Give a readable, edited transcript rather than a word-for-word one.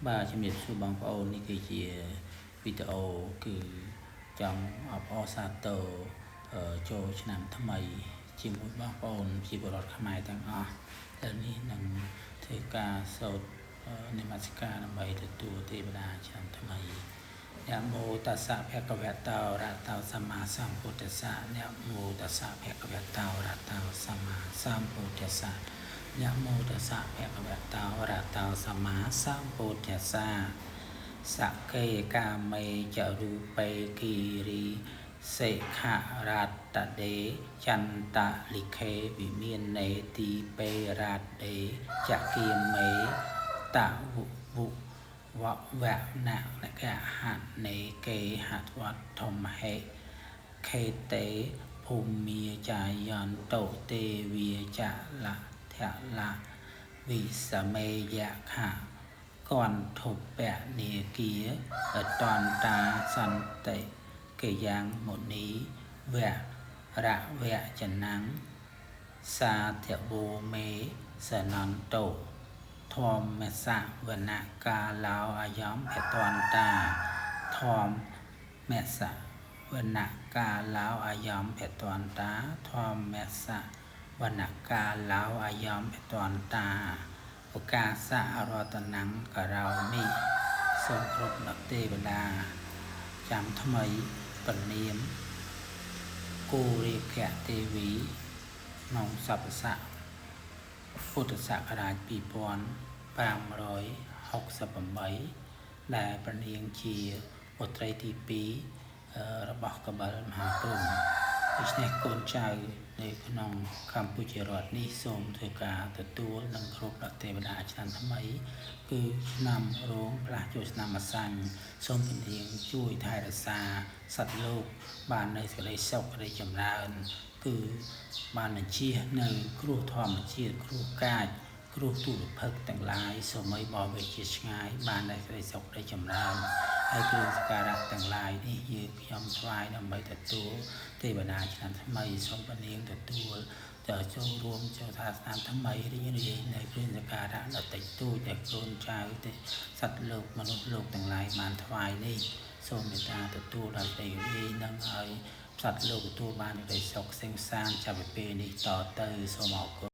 បាទជំរាបសួរបងប្អូននេះគឺជាវីដេអូគឺចង់អបអរសាទរចូលឆ្នាំថ្មីជាមួយបងប្អូនជាពលរដ្ឋខ្មែរទាំងអស់ដែលនេះនឹងធ្វើការសូត្រនមស្ការដើម្បីទទួលទេវតាឆ្នាំថ្មីនមោតស្សៈភគវតោអរហតោសម្មាសម្ពុទ្ធស្សៈនមោតស្សៈភគវតោអរហតោសម្មាសម្ពុទ្ធស្សៈនមោតស្សៈភគវតោអរហតោសម្មាសម្ពុទ្ធស្សៈសក្កេកាមេចរូបេគិរីសេខរតដេចន្តលិខេវិមាននេទីពេរតដេចគាមេតវុវវនកហនេកេហវត្តធម្មហេខេតេភូមិចាយន្តោទេវិចលធលវិសមេយខកន្ធុពនេគាអតន្តាសន្តិកយ៉ាងមុនីវរវចនំសាធវោមេសនន្តោធម្មសវនកាឡោអយំភតន្តាធម្មសវនកាឡោអយំភតន្តាធម្មសវនកាឡោអយំភតន្តាឱកាសរតនំករោមិសូមគ្រប់លោកទេវតាចាំថ្មីពនាមគូរិភទេវីក្នុងសព្វស័ក្តិពុទ្ធសករាជ2568ដែលព្រះនាងជាបុត្រីទី2របស់កបិលមហាព្រហ្មដូច្នេះកូនចៅនៅក្នុងកម្ពុជារដ្ឋនេះសូមធ្វើការទទួលនិងគោរពដល់ទេវតាឆ្នាំថ្មីគឺឆ្នាំរោងផ្លាស់ចូលឆ្នាំម្សាញ់សូមព្រះនាងជួយថែរក្សាសត្វលោកបាននៅសេចក្តីសុខរីកចម្រើនគឺបានបញ្ជានៅគ្រោះធម្មជាតិគ្រោះកាចគ្រោះទុរភិក្សទាំងឡាយសូមឲ្យបរិវេជាឆ្ងាយបាននៅសេចក្តីសុខរីកចម្រើនហើយគ្រឿងសក្ការៈទាំងឡាយនេះយើងខ្ញុំថ្វាយដើម្បីទទួលទេវតាឆ្នាំថ្មីសូមព្រះនាងទទួលចូលរួមចូលថាឆ្នាំថ្មីរីករាយនៅគ្រឿងសក្ការៈដ៏តិចតួចដែលកូនចៅសត្វលោកមនុស្សលោកទាំងឡាយបានថ្វាយនេះសូមមេត្តាទទួលដល់ទេវតានឹងឲ្យសត្វលោកទទួលបានសេចក្តីសុខសេងសានចាប់ពីពេលនេះតទៅសូមអរគុណ